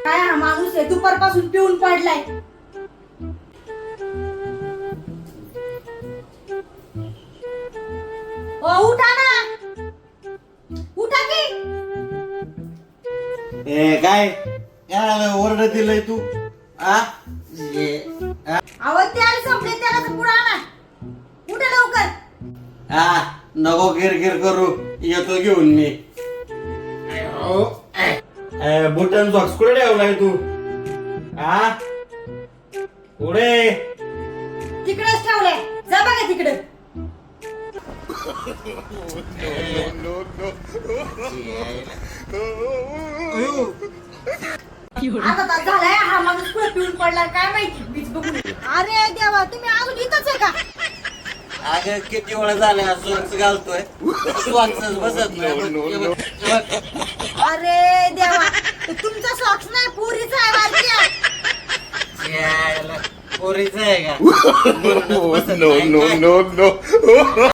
काय हा माणूस आहे दुपारपासून पिऊन पडलाय. ओ उठा ना, उठा की. काय काय ओरडत दिलंय तू? आवाज त्याला संपले त्याला तर पुढे आणा. उठा लवकर. नको गिरगिर करू, येतो घेऊन मी. बुटन सॉक्स कुठे ठेवलाय तू? पुढे तिकडेच ठेवलंय, जा बघा तिकडे. आता तास झालाय हा माणूस पुढे पिऊन पडला काय माहिती बीच बघून. अरे देवा तुम्ही अजून इथंच आहे का? अगं किती वेळा झाला सॉक्स घालतोय, सॉक्सच बसत नाही. अरे देवा तुमचा सॉक्स नाही पुरीचा आहे बारक्या. पोरीच आहे का? No, no, no, no.